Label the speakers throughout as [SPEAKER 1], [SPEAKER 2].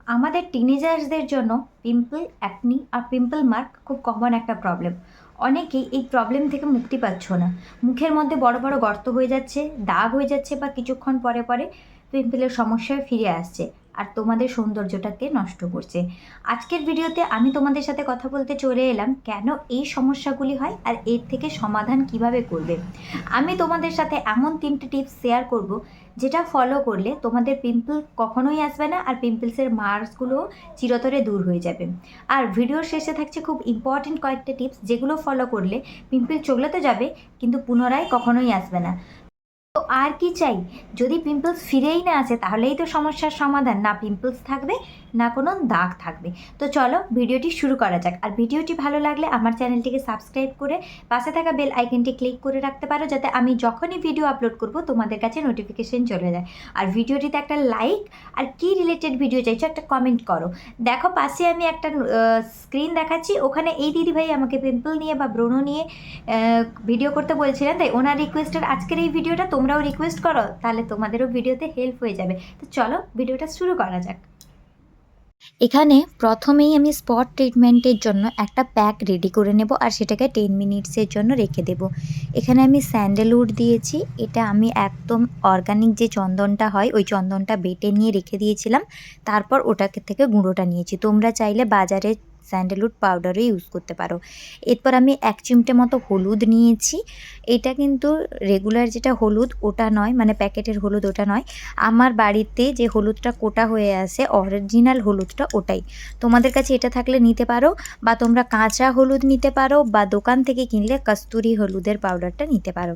[SPEAKER 1] আমাদের টিনেজার্সদের জন্য pimple, acne আর pimple mark খুব কমন একটা প্রবলেম। অনেকেই এই প্রবলেম থেকে মুক্তি পাচ্ছ না। মুখের মধ্যে বড় বড় গর্ত হয়ে যাচ্ছে, দাগ হয়ে যাচ্ছে, বা কিছুক্ষণ পরে পরে পিম্পলের সমস্যায় ফিরে আসছে আর তোমাদের সৌন্দর্যটাকে নষ্ট করছে। আজকের ভিডিওতে আমি তোমাদের সাথে কথা বলতে চলে এলাম কেন এই সমস্যাগুলি হয় আর এর থেকে সমাধান কিভাবে করবে। আমি তোমাদের সাথে এমন 3টে টিপস শেয়ার করব যেটা ফলো করলে তোমাদের পিম্পল কখনোই আসবে না আর পিম্পলসের মার্কসগুলো চিরতরে দূর হয়ে যাবে। আর ভিডিওর শেষে থাকছে খুব ইম্পর্টেন্ট কয়েকটা টিপস, যেগুলো ফলো করলে পিম্পল চলে তো যাবে কিন্তু পুনরায় কখনোই আসবে না। তো আর কি চাই? যদি পিম্পলস ফিরেই না আসে তাহলেই তো সমস্যার সমাধান, না পিম্পলস থাকবে না কোনো দাগ থাকবে। তো চলো ভিডিওটি শুরু করা যাক। আর ভিডিওটি ভালো লাগলে আমার চ্যানেলটিকে সাবস্ক্রাইব করে পাশে থাকা বেল আইকনটি ক্লিক করে রাখতে পারো, যাতে আমি যখনই ভিডিও আপলোড করব তোমাদের কাছে নোটিফিকেশন চলে যায়। আর ভিডিওটিতে একটা লাইক আর কি রিলেটেড ভিডিও চাইছো একটা কমেন্ট করো। দেখো পাশে আমি একটা স্ক্রিন দেখাচ্ছি, ওখানে এই দিদিভাই আমাকে পিম্পল নিয়ে বা ব্রণ নিয়ে ভিডিও করতে বলছিলেন, তাই ওনার রিকোয়েস্টের আজকের এই ভিডিওটা তোমরাও রিকোয়েস্ট করো, তাহলে তোমাদেরও ভিডিওতে হেল্প হয়ে যাবে। তো চলো ভিডিওটা শুরু করা যাক। এখানে প্রথমেই আমি স্পট ট্রিটমেন্টের জন্য একটা প্যাক রেডি করে নেব আর সেটাকে 10 মিনিটসের জন্য রেখে দেব। এখানে আমি স্যান্ডেলউড দিয়েছি, এটা আমি একদম অর্গানিক যে চন্দনটা হয় ওই চন্দনটা বেটে নিয়ে রেখে দিয়েছিলাম, তারপর ওটাকে থেকে গুঁড়োটা নিয়েছি। তোমরা চাইলে বাজারে স্যান্ডেলউড পাউডারও ইউজ করতে পারো। এরপর আমি 1 চিমটে মতো হলুদ নিয়েছি। এটা কিন্তু রেগুলার যেটা হলুদ ওটা নয়, মানে প্যাকেটের হলুদ ওটা নয়। আমার বাড়িতে যে হলুদটা কোটা হয়ে আসে অরিজিনাল হলুদটা ওটাই। তোমাদের কাছে এটা থাকলে নিতে পারো, বা তোমরা কাঁচা হলুদ নিতে পারো, বা দোকান থেকে কিনলে কস্তুরি হলুদের পাউডারটা নিতে পারো।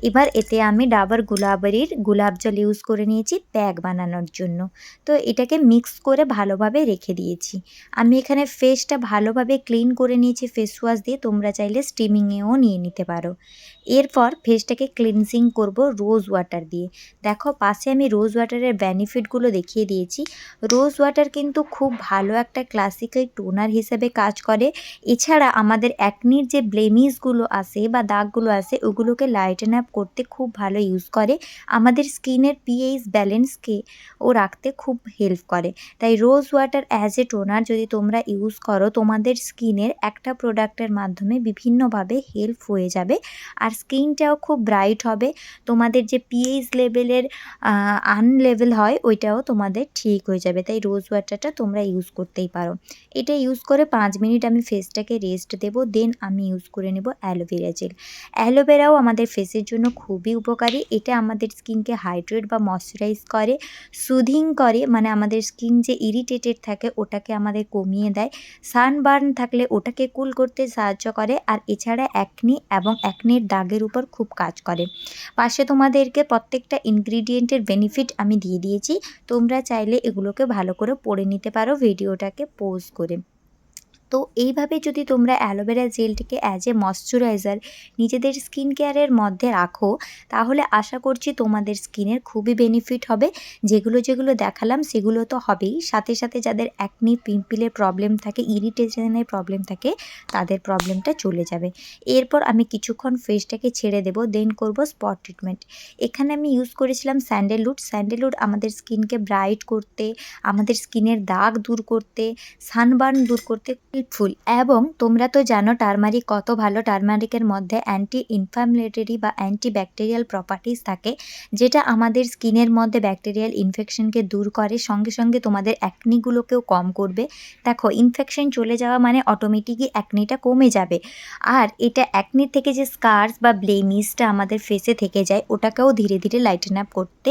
[SPEAKER 1] এবার এতে আমি ডাবর গুলাবরির গোলাপ জল ইউজ করে নিয়েছি প্যাক বানানোর জন্য। তো এটাকে মিক্স করে ভালোভাবে রেখে দিয়েছি। আমি এখানে ফেসটা ভালোভাবে ক্লিন করে নিয়েছি ফেস ওয়াশ দিয়ে, তোমরা চাইলে স্টিমিংয়েও নিয়ে নিতে পারো। এরপর ফেসটাকে ক্লিনজিং করব রোজ ওয়াটার দিয়ে। দেখো পাশে আমি রোজ ওয়াটারের বেনিফিটগুলো দেখিয়ে দিয়েছি। রোজ ওয়াটার কিন্তু খুব ভালো একটা ক্লাসিক্যাল টোনার হিসেবে কাজ করে। এছাড়া আমাদের অ্যাকনির যে ব্লেমিশগুলো আসে বা দাগগুলো আসে ওগুলোকে লাইটেন আপ করতে খুব ভালো ইউজ করে। আমাদের স্কিনের পিএইচ ব্যালেন্সকে ও রাখতে খুব হেল্প করে। তাই rose water as a toner যদি তোমরা ইউজ করো, তোমাদের স্কিনের একটা প্রোডাক্টের মাধ্যমে বিভিন্নভাবে হেল্প হয়ে যাবে আর স্কিনটাও খুব ব্রাইট হবে। তোমাদের যে পিএইচ লেভেলের আনলেভেল হয় ওইটাও তোমাদের ঠিক হয়ে যাবে। তাই রোজ ওয়াটারটা তোমরা ইউজ করতেই পারো। এটা ইউজ করে 5 মিনিট আমি ফেসটাকে রেস্ট দেবো, দেন আমি ইউজ করে নেব অ্যালোভেরা জেল। অ্যালোভেরাও আমাদের ফেসের জন্য খুবই উপকারী। এটা আমাদের স্কিনকে হাইড্রেট বা ময়শ্চারাইজ করে, সুদিং করে, মানে আমাদের স্কিন যে ইরিটেটেড থাকে ওটাকে আমাদের কমিয়ে দেয়। সানবার্ন থাকলে ওটাকে কুল করতে সাহায্য করে। আর এছাড়া অ্যাকনি এবং অ্যাকনির দাগের উপর খুব কাজ করে। পাশে তোমাদেরকে প্রত্যেকটা ইনগ্রিডিয়েন্টের বেনিফিট আমি দিয়ে দিয়েছি, তোমরা চাইলে এগুলোকে ভালো করে পড়ে নিতে পারো ভিডিওটাকে পজ করে। তো এইভাবে যদি তোমরা অ্যালোভেরা জেলটিকে অ্যাজ এ ময়শ্চারাইজার নিজেদের স্কিন কেয়ারের মধ্যে রাখো, তাহলে আশা করছি তোমাদের স্কিনের খুবই বেনিফিট হবে। যেগুলো যেগুলো দেখালাম সেগুলো তো হবেই, সাথে সাথে যাদের অ্যাকনি পিম্পলের প্রবলেম থাকে, ইরিটেশনের প্রবলেম থাকে, তাদের প্রবলেমটা চলে যাবে। এরপর আমি কিছুক্ষণ ফেসটাকে ছেড়ে দেবো, দেন করব স্পট ট্রিটমেন্ট। এখানে আমি ইউজ করেছিলাম স্যান্ডেলউড। স্যান্ডেলউড আমাদের স্কিনকে ব্রাইট করতে, আমাদের স্কিনের দাগ দূর করতে, সানবার্ন দূর করতে হেল্পফুল। এবং তোমরা তো জানো টারমারিক কত ভালো। টারমারিকের মধ্যে অ্যান্টি ইনফ্ল্যামেটরি বা অ্যান্টি ব্যাকটেরিয়াল প্রপার্টিস থাকে, যেটা আমাদের স্কিনের মধ্যে ব্যাকটেরিয়াল ইনফেকশনকে দূর করে, সঙ্গে সঙ্গে তোমাদের অ্যাকনিগুলোকেও কম করবে। দেখো ইনফেকশন চলে যাওয়া মানে অটোমেটিকই অ্যাকনিটা কমে যাবে। আর এটা অ্যাকনির থেকে যে স্কার্স বা ব্লেমিশটা আমাদের ফেসে থেকে যায় ওটাকেও ধীরে ধীরে লাইটেন আপ করতে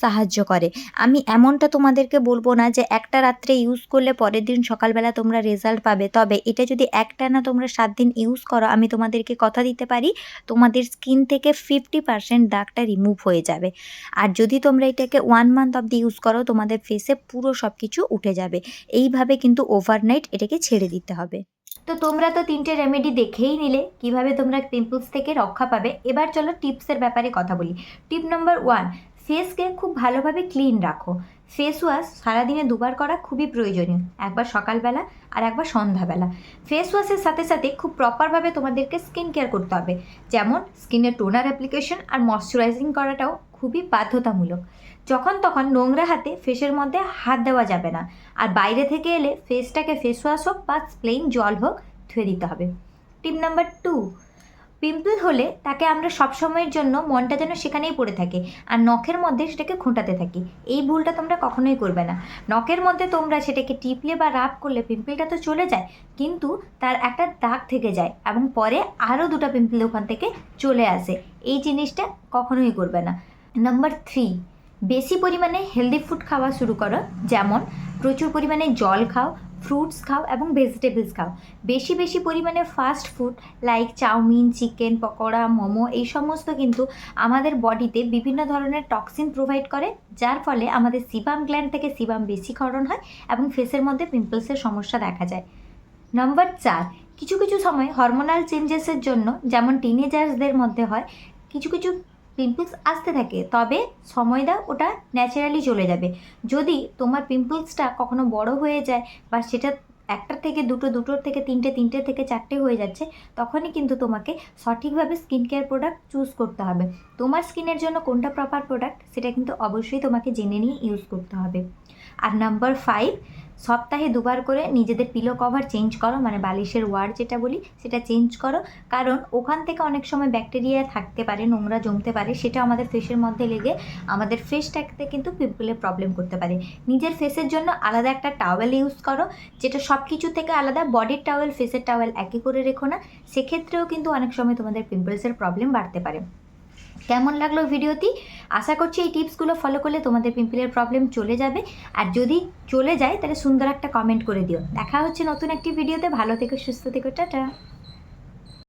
[SPEAKER 1] সাহায্য করে। আমি এমনটা তোমাদেরকে বলবো না যে একটা রাত্রে ইউজ করলে পরের দিন সকালবেলা তোমরা রেজাল্ট পাবে, তবে এটা যদি একটানা তোমরা 7 দিন ইউজ করো, আমি তোমাদেরকে কথা দিতে পারি তোমাদের স্কিন থেকে 50% দাগটা রিমুভ হয়ে যাবে। আর যদি তোমরা এটাকে 1 মান্থ অবধি ইউজ করো, তোমাদের ফেসে পুরো সব কিছু উঠে যাবে। এইভাবে কিন্তু ওভারনাইট এটাকে ছেড়ে দিতে হবে। তো তোমরা তো 3টে রেমেডি দেখেই নিলে কিভাবে তোমরা পিম্পলস থেকে রক্ষা পাবে। এবার চলো টিপসের ব্যাপারে কথা বলি। টিপ নম্বর 1, ফেসকে খুব ভালোভাবে ক্লিন রাখো। ফেস ওয়াশ সারাদিনে 2বার করা খুবই প্রয়োজনীয়, একবার সকালবেলা আর একবার সন্ধ্যাবেলা। ফেস ওয়াশের সাথে সাথে খুব প্রপারভাবে তোমাদেরকে স্কিন কেয়ার করতে হবে, যেমন স্কিনের টোনার অ্যাপ্লিকেশন আর ময়শ্চারাইজিং করাটাও খুবই বাধ্যতামূলক। যখন তখন নোংরা হাতে ফেসের মধ্যে হাত দেওয়া যাবে না। আর বাইরে থেকে এলে ফেসটাকে ফেস ওয়াশ হোক বা প্লেন জল হোক ধুয়ে দিতে হবে। টিপ নাম্বার 2, পিম্পল হলে তাকে আমরা সবসময়ের জন্য মনটা যেন সেখানেই পড়ে থাকে আর নখের মধ্যে সেটাকে খোঁটাতে থাকি। এই ভুলটা তোমরা কখনোই করবে না। নখের মধ্যে তোমরা সেটাকে টিপলে বা রাব করলে পিম্পলটা তো চলে যায়, কিন্তু তার একটা দাগ থেকে যায় এবং পরে আরও 2টা পিম্পল ওখান থেকে চলে আসে। এই জিনিসটা কখনোই করবে না। নাম্বার 3, বেশি পরিমাণে হেলদি ফুড খাওয়া শুরু করো, যেমন প্রচুর পরিমাণে জল খাও, ফ্রুটস খাও এবং ভেজিটেবলস খাও। বেশি পরিমাণে fast food like chowmein, chicken pakora, momo এই সমস্ত কিন্তু আমাদের বডিতে বিভিন্ন ধরনের টক্সিন প্রোভাইড করে, যার ফলে আমাদের সিবাম গ্ল্যান্ড থেকে সিবাম বেশি ক্ষরণ হয় এবং ফেসের মধ্যে পিম্পলসের সমস্যা দেখা যায়। নাম্বার 4, কিছু সময় হরমোনাল চেঞ্জেসের জন্য, যেমন টিনেজার্সদের মধ্যে হয়, কিছু পিম্পলস আসতে থাকে, তবে সময় দাও, ওটা ন্যাচারালি চলে যাবে। যদি তোমার পিম্পলসটা কখনো বড় হয়ে যায় বা সেটা একটার থেকে দুটোর থেকে তিনটে থেকে চারটে হয়ে যাচ্ছে, তখনই কিন্তু তোমাকে সঠিকভাবে স্কিন কেয়ার প্রোডাক্ট চুজ করতে হবে। তোমার স্কিনের জন্য কোনটা প্রপার প্রোডাক্ট সেটা কিন্তু অবশ্যই তোমাকে জেনে নিয়ে ইউজ করতে হবে। আর নাম্বার 5, সপ্তাহে 2বার করে নিজেদের পিলো কভার চেঞ্জ করো, মানে বালিশের ওয়ার যেটা বলি সেটা চেঞ্জ করো, কারণ ওখান থেকে অনেক সময় ব্যাকটেরিয়া থাকতে পারে, নোংরা জমতে পারে, সেটা আমাদের ফেসের মধ্যে লেগে আমাদের ফেসটাকে কিন্তু পিম্পলের প্রবলেম করতে পারে। নিজের ফেসের জন্য আলাদা একটা টাওয়েল ইউজ করো, যেটা সব কিছু থেকে আলাদা। বডির টাওয়েল ফেসের টাওয়েল একই করে রেখো না, সেক্ষেত্রেও কিন্তু অনেক সময় তোমাদের পিম্পলসের প্রবলেম বাড়তে পারে। কেমন লাগলো ভিডিওটি? আশা করছি এই টিপসগুলো ফলো করলে তোমাদের পিম্পলের প্রবলেম চলে যাবে। আর যদি চলে যায় তাহলে সুন্দর একটা কমেন্ট করে দিও। দেখা হচ্ছে নতুন একটি ভিডিওতে। ভালো থেকো, সুস্থ থেকো, টাটা।